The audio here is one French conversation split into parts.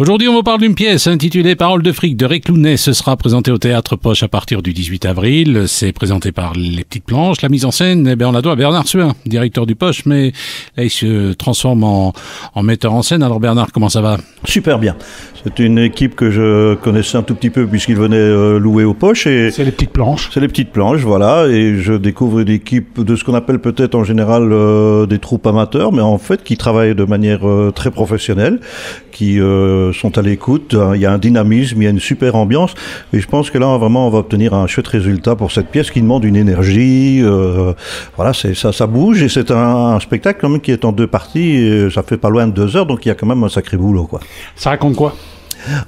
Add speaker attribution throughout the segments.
Speaker 1: Aujourd'hui, on vous parle d'une pièce intitulée Paroles de fric de Ray Clounet. Ce sera présenté au Théâtre Poche à partir du 18 avril. C'est présenté par Les Petites Planches. La mise en scène, on la doit à Bernard Suin, directeur du Poche, mais là, il se transforme en metteur en scène. Alors Bernard, comment ça va?
Speaker 2: Super bien. C'est une équipe que je connaissais un tout petit peu puisqu'il venait louer au Poche.
Speaker 1: C'est Les Petites Planches.
Speaker 2: C'est Les Petites Planches, voilà. Et je découvre une équipe de ce qu'on appelle peut-être en général des troupes amateurs, mais en fait qui travaillent de manière très professionnelle, qui sont à l'écoute. Il y a un dynamisme, il y a une super ambiance. Et je pense que là, vraiment, on va obtenir un chouette résultat pour cette pièce qui demande une énergie. Voilà, ça bouge. Et c'est un spectacle quand même qui est en deux parties. Et ça fait pas loin de 2 heures, donc il y a quand même un sacré boulot, quoi.
Speaker 1: Ça raconte quoi?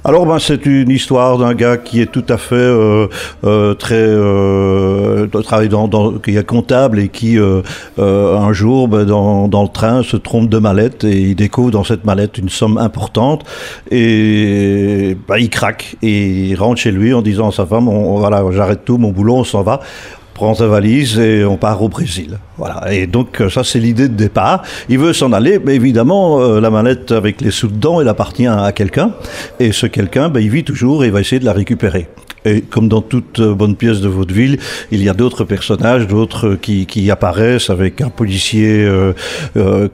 Speaker 2: Alors c'est une histoire d'un gars qui est tout à fait travaille qui est comptable et qui un jour dans le train se trompe de mallette et il découvre dans cette mallette une somme importante et il craque et il rentre chez lui en disant à sa femme voilà, j'arrête tout, mon boulot, on s'en va. Prend sa valise et on part au Brésil. Voilà. Et donc, ça, c'est l'idée de départ. Il veut s'en aller, mais évidemment, la mallette avec les sous dedans, elle appartient à quelqu'un. Et ce quelqu'un, il vit toujours et il va essayer de la récupérer. Et comme dans toute bonne pièce de vaudeville, il y a d'autres personnages, d'autres qui apparaissent avec un policier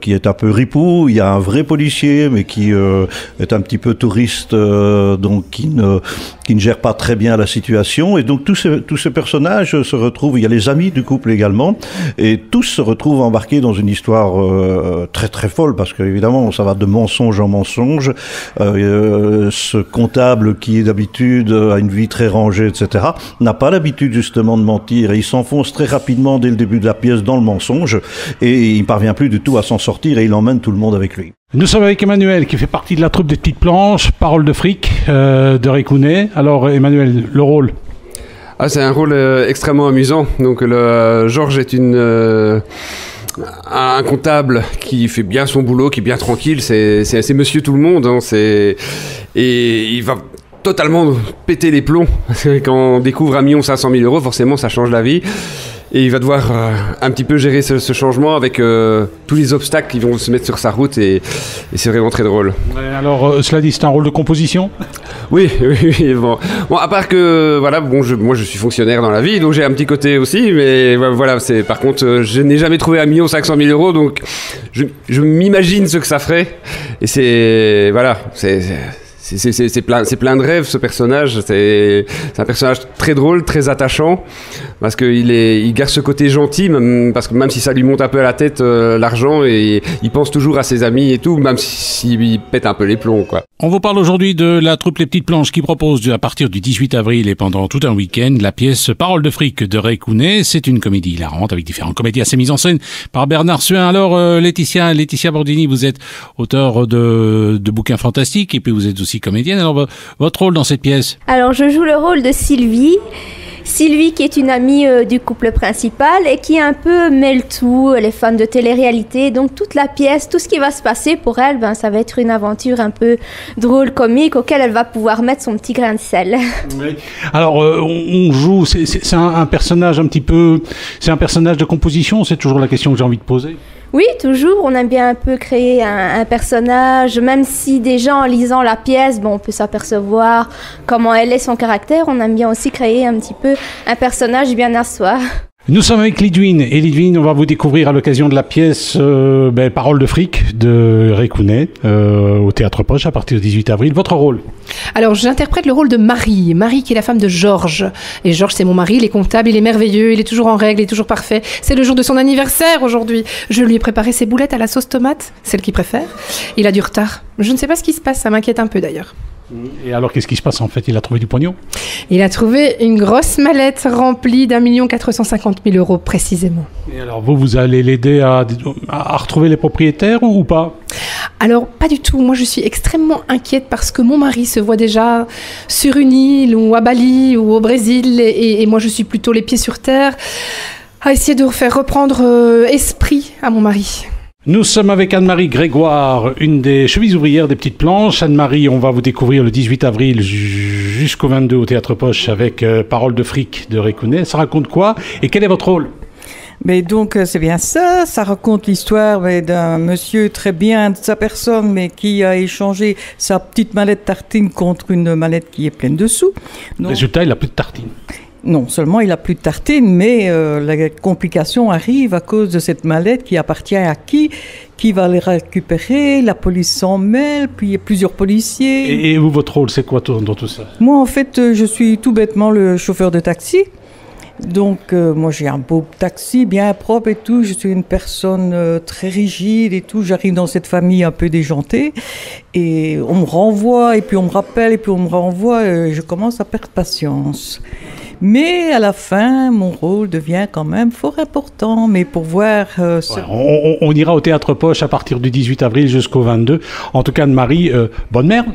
Speaker 2: qui est un peu ripou. Il y a un vrai policier, mais qui est un petit peu touriste, donc qui ne gère pas très bien la situation. Et donc tous ces personnages se retrouvent. Il y a les amis du couple également, et tous se retrouvent embarqués dans une histoire très très folle, parce qu'évidemment ça va de mensonge en mensonge. Ce comptable qui est d'habitude a une vie très rangée, etc., n'a pas l'habitude justement de mentir et il s'enfonce très rapidement dès le début de la pièce dans le mensonge et il ne parvient plus du tout à s'en sortir et il emmène tout le monde avec lui.
Speaker 1: Nous sommes avec Emmanuel qui fait partie de la troupe des Petites Planches, Paroles de fric de Ray Clounet. Alors Emmanuel, le rôle?
Speaker 3: C'est un rôle extrêmement amusant. Donc Georges est un comptable qui fait bien son boulot, qui est bien tranquille, c'est monsieur tout le monde, hein, et il va totalement péter les plombs. Parce que quand on découvre 1 500 000 €, forcément ça change la vie. Et il va devoir un petit peu gérer ce changement avec tous les obstacles qui vont se mettre sur sa route et c'est vraiment très drôle.
Speaker 1: Alors, cela dit, c'est un rôle de composition?
Speaker 3: Oui. Bon, à part que, voilà, moi je suis fonctionnaire dans la vie, donc j'ai un petit côté aussi, mais voilà, par contre, je n'ai jamais trouvé 1 500 000 €, donc je m'imagine ce que ça ferait. Et c'est plein de rêves, ce personnage. C'est un personnage très drôle, très attachant, parce qu'il garde ce côté gentil, parce que même si ça lui monte un peu à la tête, l'argent, et il pense toujours à ses amis et tout, même s'il pète un peu les plombs, quoi.
Speaker 1: On vous parle aujourd'hui de la troupe Les Petites Planches qui propose à partir du 18 avril et pendant tout un week-end la pièce Paroles de fric de Ray Clounet. C'est une comédie hilarante avec différents comédiens. C'est mise en scène par Bernard Suin. Alors Laetitia Bordini, vous êtes auteur de bouquins fantastiques et puis vous êtes aussi comédienne. Alors votre rôle dans cette pièce?
Speaker 4: Alors je joue le rôle de Sylvie qui est une amie du couple principal et qui un peu mêle tout, elle est fan de télé-réalité, donc toute la pièce, tout ce qui va se passer pour elle, ça va être une aventure un peu drôle, comique, auquel elle va pouvoir mettre son petit grain de sel.
Speaker 1: Oui. Alors on joue, c'est un personnage un petit peu, c'est un personnage de composition, c'est toujours la question que j'ai envie de poser.
Speaker 4: Oui, toujours, on aime bien un peu créer un personnage, même si déjà en lisant la pièce, on peut s'apercevoir comment elle est, son caractère, on aime bien aussi créer un petit peu un personnage bien à soi.
Speaker 1: Nous sommes avec Lidwine, et Lidwine, on va vous découvrir à l'occasion de la pièce Paroles de fric de Ray Clounet au Théâtre Poche à partir du 18 avril. Votre rôle?
Speaker 5: Alors j'interprète le rôle de Marie qui est la femme de Georges. Et Georges, c'est mon mari, il est comptable, il est merveilleux, il est toujours en règle, il est toujours parfait. C'est le jour de son anniversaire aujourd'hui. Je lui ai préparé ses boulettes à la sauce tomate, celle qu'il préfère. Il a du retard. Je ne sais pas ce qui se passe, ça m'inquiète un peu d'ailleurs.
Speaker 1: Et alors, qu'est-ce qui se passe en fait? Il a trouvé du pognon?
Speaker 5: Il a trouvé une grosse mallette remplie d'1 450 000 € précisément.
Speaker 1: Et alors, vous allez l'aider à retrouver les propriétaires ou pas?
Speaker 5: Alors, pas du tout. Moi, je suis extrêmement inquiète parce que mon mari se voit déjà sur une île ou à Bali ou au Brésil et moi, je suis plutôt les pieds sur terre à essayer de faire reprendre esprit à mon mari.
Speaker 1: Nous sommes avec Anne-Marie Grégoire, une des chevilles ouvrières des Petites Planches. Anne-Marie, on va vous découvrir le 18 avril jusqu'au 22 au Théâtre Poche avec Paroles de fric de Ray Clounet. Ça raconte quoi et quel est votre rôle?
Speaker 6: Mais donc, c'est bien ça. Ça raconte l'histoire d'un monsieur très bien de sa personne, mais qui a échangé sa petite mallette tartine contre une mallette qui est pleine de sous. Donc,
Speaker 1: Résultat, il n'a plus de tartine.
Speaker 6: non seulement il n'a plus de tartine, mais la complication arrive à cause de cette mallette qui appartient à qui va les récupérer, la police s'en mêle, puis il y a plusieurs policiers.
Speaker 1: Et vous, votre rôle, c'est quoi dans tout ça?
Speaker 6: Moi, en fait, je suis tout bêtement le chauffeur de taxi. Donc, moi, j'ai un beau taxi bien propre et tout. Je suis une personne très rigide et tout. J'arrive dans cette famille un peu déjantée. Et on me renvoie, et puis on me rappelle, et puis on me renvoie. Je commence à perdre patience. Mais à la fin, mon rôle devient quand même fort important. Mais pour voir...
Speaker 1: On ira au Théâtre Poche à partir du 18 avril jusqu'au 22. En tout cas, Anne-Marie, bonne mère.